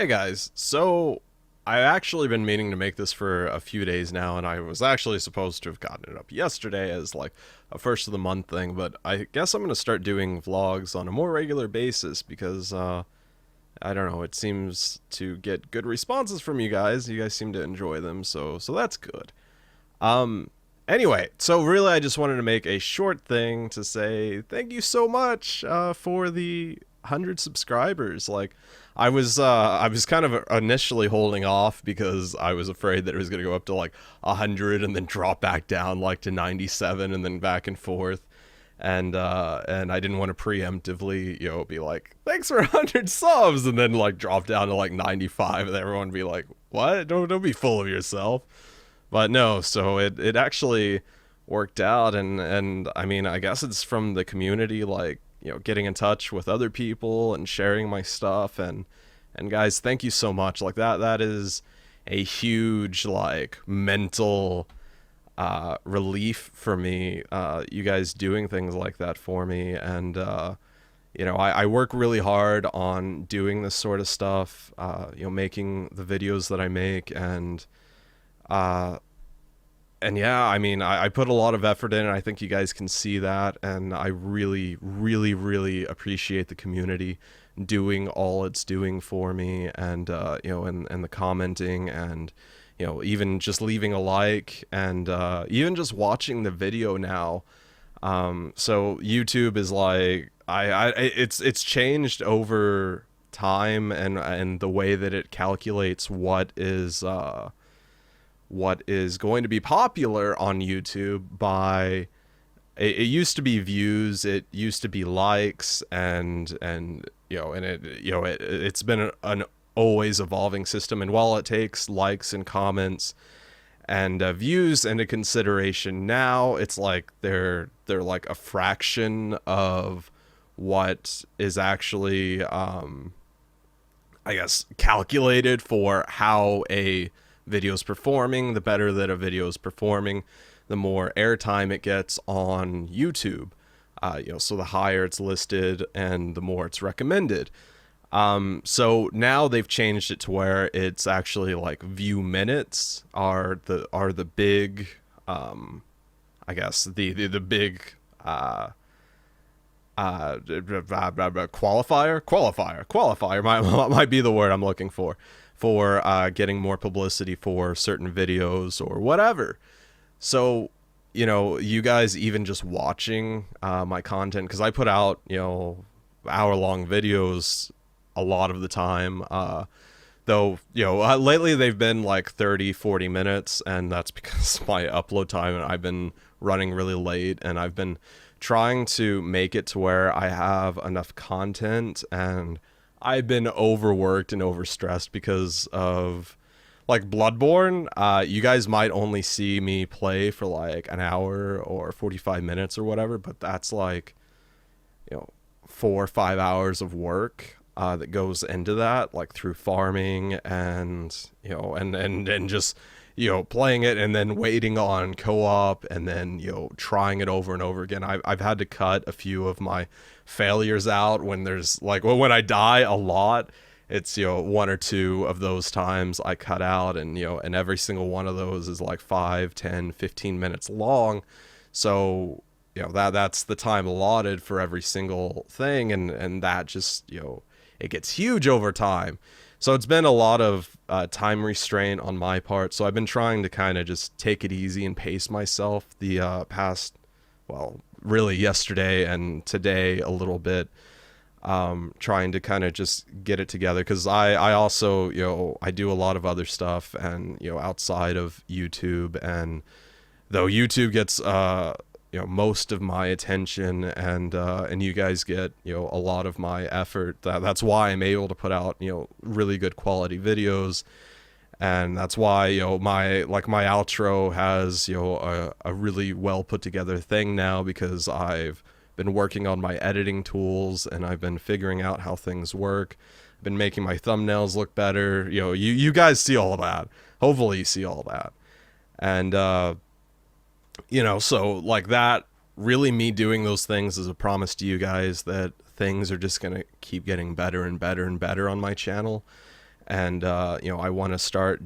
Hey guys, so I've actually been meaning to make this for a few days now, and I was actually supposed to have gotten it up yesterday as like a first of the month thing, but I guess I'm gonna start doing vlogs on a more regular basis because I don't know, it seems to get good responses from you guys. You guys seem to enjoy them, so that's good. Um anyway, so really I just wanted to make a short thing to say thank you so much for the 100 subscribers. Like I was kind of initially holding off because I was afraid that it was going to go up to like 100 and then drop back down like to 97 and then back and forth. And I didn't want to preemptively, be like, thanks for 100 subs, and then like drop down to like 95, and everyone would be like, what? Don't be full of yourself. But no, so it actually worked out, and I mean, I guess it's from the community, like, getting in touch with other people and sharing my stuff. And guys, thank you so much. Like, that is a huge like mental relief for me, you guys doing things like that for me. And I work really hard on doing this sort of stuff, making the videos that I make. Uh and yeah, I mean, I put a lot of effort in, and I think you guys can see that. And I really, really, really appreciate the community doing all it's doing for me, and and the commenting, and even just leaving a like, and even just watching the video now. So YouTube is like, it's changed over time, and the way that it calculates what is going to be popular on YouTube by, it used to be views, it used to be likes, it's been an always evolving system. And while it takes likes and comments and views into consideration, now it's like they're like a fraction of what is actually I guess calculated for how a video's performing. The better that a video is performing, the more airtime it gets on YouTube. So the higher it's listed and the more it's recommended. So now they've changed it to where it's actually like view minutes are the big, I guess the big qualifier might be the word I'm looking for getting more publicity for certain videos or whatever. So, you guys even just watching my content, because I put out, hour-long videos a lot of the time, though, lately they've been like 30-40 minutes, and that's because my upload time, and I've been running really late, and I've been trying to make it to where I have enough content, and I've been overworked and overstressed because of like Bloodborne. You guys might only see me play for like an hour or 45 minutes or whatever, but that's like, 4 or 5 hours of work that goes into that, like through farming and, and just, playing it, and then waiting on co-op, and then, trying it over and over again. I've had to cut a few of my failures out when there's like, well, when I die a lot, it's, one or two of those times I cut out, and, and every single one of those is like 5, 10, 15 minutes long. So, that's the time allotted for every single thing. And that just, it gets huge over time. So it's been a lot of time restraint on my part. So I've been trying to kind of just take it easy and pace myself the past, well, really yesterday and today a little bit, trying to kind of just get it together. Because I also, I do a lot of other stuff, and, outside of YouTube. And though YouTube gets, most of my attention, and you guys get, a lot of my effort. That's why I'm able to put out, really good quality videos. And that's why, my outro has, a really well put together thing now, because I've been working on my editing tools, and I've been figuring out how things work. I've been making my thumbnails look better. You guys see all of that. Hopefully you see all that. And, so like that, really me doing those things is a promise to you guys that things are just going to keep getting better and better and better on my channel. and I want to start,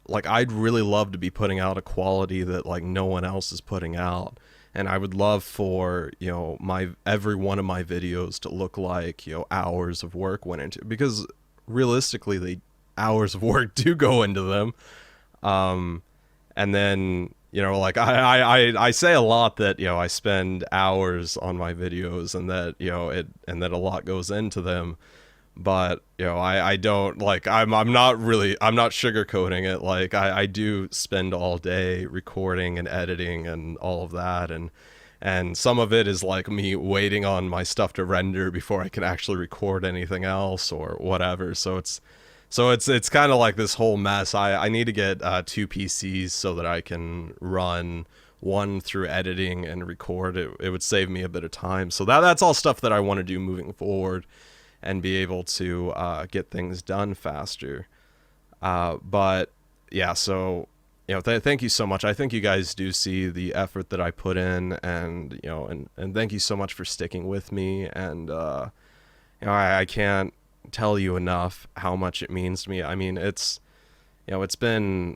like, I'd really love to be putting out a quality that like no one else is putting out. And I would love for, my every one of my videos to look like, hours of work went into, because realistically, hours of work do go into them. And then, like I say a lot that, I spend hours on my videos, and that, and that a lot goes into them. But, I don't, like, I'm not sugarcoating it. Like, I do spend all day recording and editing and all of that. And some of it is like me waiting on my stuff to render before I can actually record anything else or whatever. So it's kind of like this whole mess. I need to get 2 PCs so that I can run one through editing and record. It would save me a bit of time. So that's all stuff that I want to do moving forward, and be able to get things done faster. But yeah, so, thank you so much. I think you guys do see the effort that I put in, and, and thank you so much for sticking with me. And, I can't tell you enough how much it means to me. I mean, it's been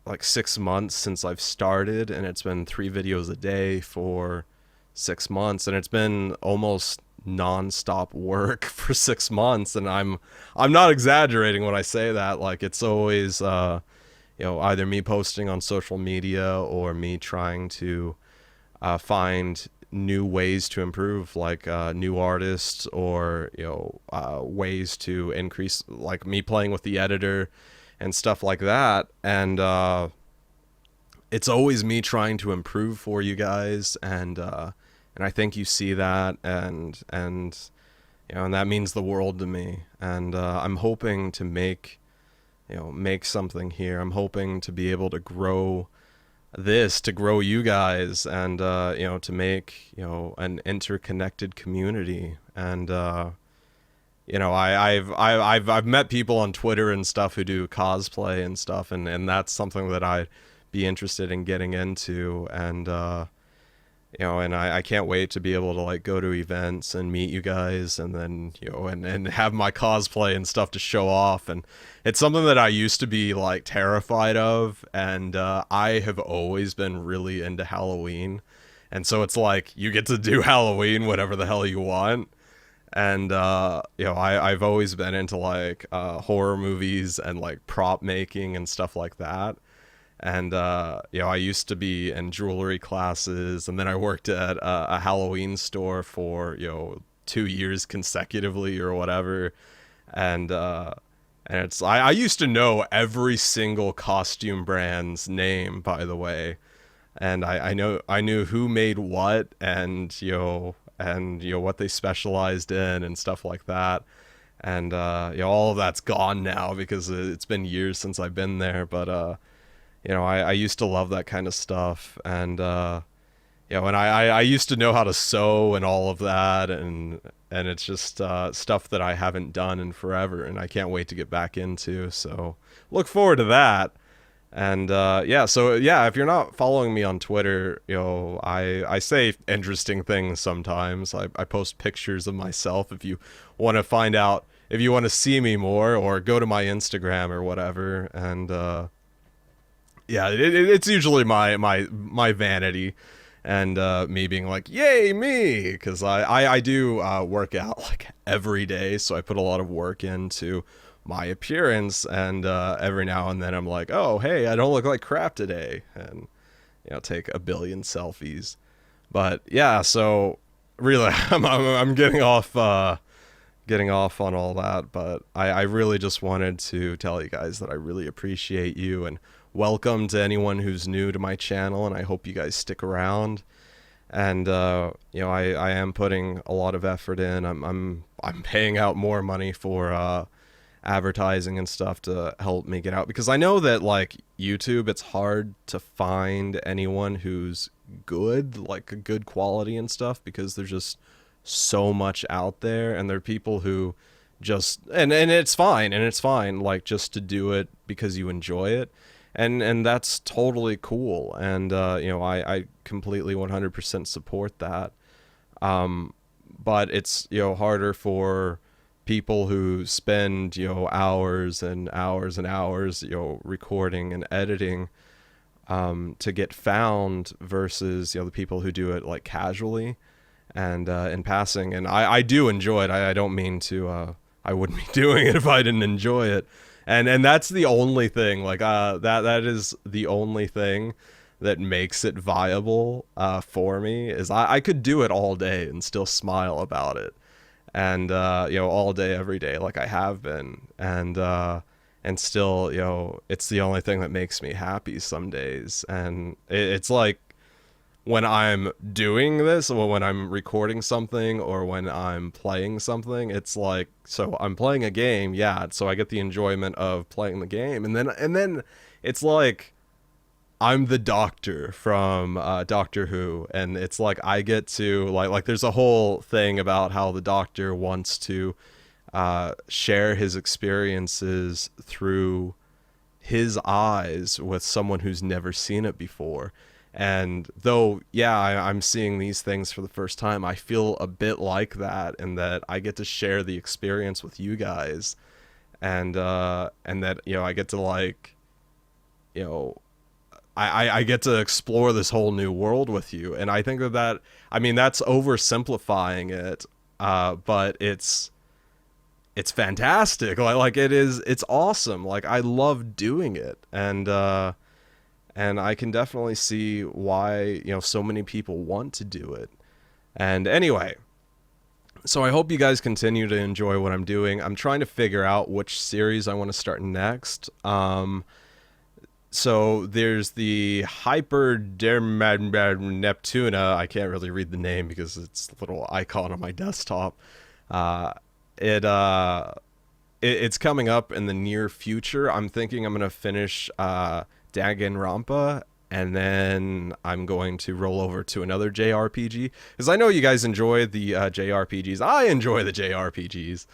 like 6 months since I've started, and it's been 3 videos a day for 6 months, and it's been almost non-stop work for 6 months. And I'm not exaggerating when I say that. Like, it's always either me posting on social media, or me trying to find new ways to improve, like new artists, or ways to increase, like me playing with the editor and stuff like that. And it's always me trying to improve for you guys, and I think you see that, and and that means the world to me. And I'm hoping to make something here. I'm hoping to be able to grow you guys, and to make an interconnected community. And I've met people on Twitter and stuff who do cosplay and stuff, and that's something that I'd be interested in getting into. And and I can't wait to be able to like go to events and meet you guys, and then and have my cosplay and stuff to show off. And it's something that I used to be like terrified of, and I have always been really into Halloween, and so it's like you get to do Halloween whatever the hell you want. And I've always been into like horror movies and like prop making and stuff like that. And I used to be in jewelry classes, and then I worked at a Halloween store for 2 years consecutively or whatever. And it's I used to know every single costume brand's name, by the way, and I knew who made what, and what they specialized in and stuff like that. And all of that's gone now because it's been years since I've been there. But I used to love that kind of stuff. And and I used to know how to sew and all of that, and it's just stuff that I haven't done in forever, and I can't wait to get back into. So look forward to that. And if you're not following me on Twitter, I say interesting things sometimes. I post pictures of myself if you want to find out, if you want to see me more, or go to my Instagram or whatever. And it's usually my vanity, and me being like, yay me, because I do work out like every day, so I put a lot of work into my appearance. And every now and then I'm like, oh hey, I don't look like crap today, and take a billion selfies. But yeah, so really I'm getting off on all that. But I really just wanted to tell you guys that I really appreciate you, and welcome to anyone who's new to my channel, and I hope you guys stick around. And I am putting a lot of effort in. I'm paying out more money for advertising and stuff to help me get out, because I know that like YouTube, it's hard to find anyone who's good, like a good quality and stuff, because there's just so much out there, and there are people who just and it's fine like just to do it because you enjoy it, and that's totally cool. And I completely 100% support that. But it's harder for people who spend, hours and hours and hours, recording and editing, to get found versus, the people who do it like casually and in passing. And I do enjoy it. I don't mean to, I wouldn't be doing it if I didn't enjoy it. And that's the only thing, like, that is the only thing that makes it viable for me, is I could do it all day and still smile about it. And, all day, every day, like I have been. And still, it's the only thing that makes me happy some days. And it's like, when I'm doing this, or when I'm recording something, or when I'm playing something, it's like, so I'm playing a game, yeah, so I get the enjoyment of playing the game, and then it's like I'm the doctor from Doctor Who, and it's like I get to like there's a whole thing about how the doctor wants to share his experiences through his eyes with someone who's never seen it before. And though, yeah, I'm seeing these things for the first time, I feel a bit like that, in that I get to share the experience with you guys, and that, I get to like, I get to explore this whole new world with you. And I think that, I mean, that's oversimplifying it, but it's fantastic. Like it's awesome. Like, I love doing it. And I can definitely see why, so many people want to do it. And anyway, so I hope you guys continue to enjoy what I'm doing. I'm trying to figure out which series I want to start next. So there's the Neptuna. I can't really read the name because it's a little icon on my desktop. It's coming up in the near future. I'm thinking I'm going to finish Danganronpa, and then I'm going to roll over to another JRPG, because I know you guys enjoy the JRPGs. I enjoy the JRPGs,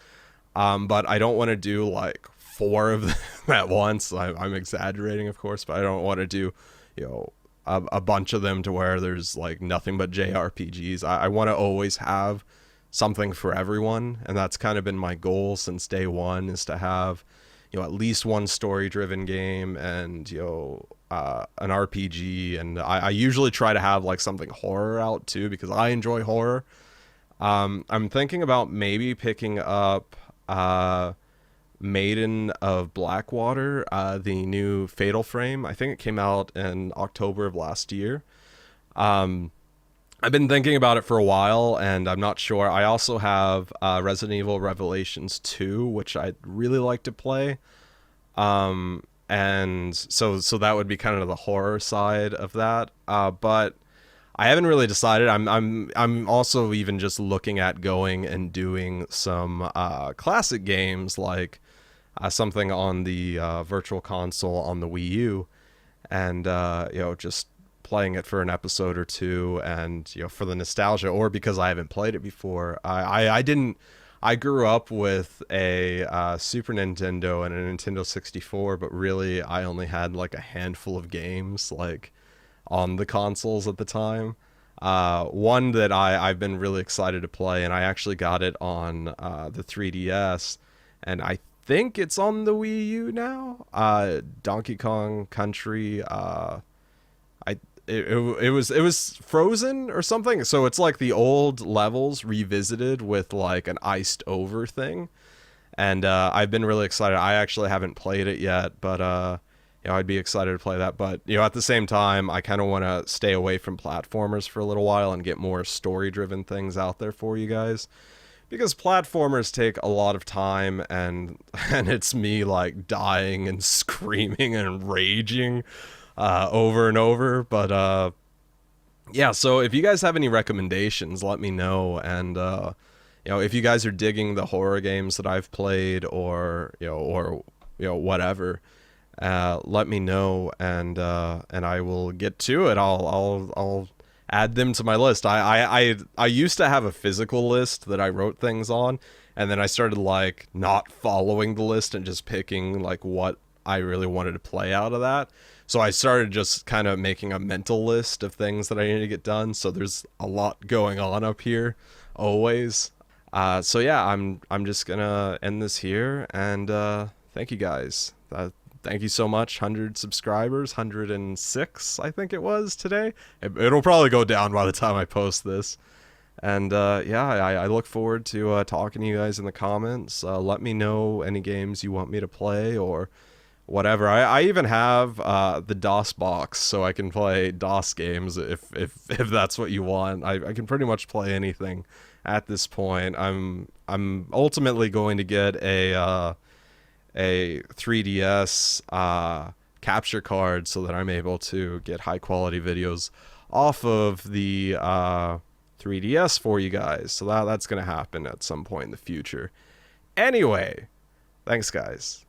but I don't want to do like 4 of them at once. I'm exaggerating, of course, but I don't want to do a bunch of them to where there's like nothing but JRPGs. I want to always have something for everyone, and that's kind of been my goal since day one, is to have at least one story-driven game and an RPG, and I usually try to have like something horror out too, because I enjoy horror. I'm thinking about maybe picking up Maiden of Blackwater, the new Fatal Frame. I think it came out in October of last year. I've been thinking about it for a while, and I'm not sure. I also have Resident Evil Revelations 2, which I'd really like to play. And so that would be kind of the horror side of that. But I haven't really decided. I'm also even just looking at going and doing some classic games, like something on the Virtual Console on the Wii U, and just playing it for an episode or two, and for the nostalgia, or because I haven't played it before. I grew up with a Super Nintendo and a Nintendo 64, but really I only had like a handful of games like on the consoles at the time. One that I've been really excited to play, and I actually got it on the 3DS, and I think it's on the Wii U now. Donkey Kong Country. It was Frozen or something. So it's like the old levels revisited with like an iced over thing. And I've been really excited. I actually haven't played it yet, but I'd be excited to play that. But at the same time, I kind of want to stay away from platformers for a little while and get more story-driven things out there for you guys, because platformers take a lot of time, and it's me like dying and screaming and raging over and over. But yeah, so if you guys have any recommendations, let me know. And if you guys are digging the horror games that I've played, or whatever, let me know, and I will get to it. I'll add them to my list. I used to have a physical list that I wrote things on, and then I started like not following the list and just picking like what I really wanted to play out of that. So I started just kind of making a mental list of things that I need to get done. So there's a lot going on up here always. So yeah, I'm just gonna end this here, and thank you guys. Thank you so much. 100 subscribers, 106, I think it was today. It'll probably go down by the time I post this. And yeah, I look forward to talking to you guys in the comments. Let me know any games you want me to play or whatever. I even have the DOS box, so I can play DOS games if that's what you want. I can pretty much play anything at this point. I'm ultimately going to get a 3DS capture card so that I'm able to get high quality videos off of the 3DS for you guys. So that's going to happen at some point in the future. Anyway, thanks guys.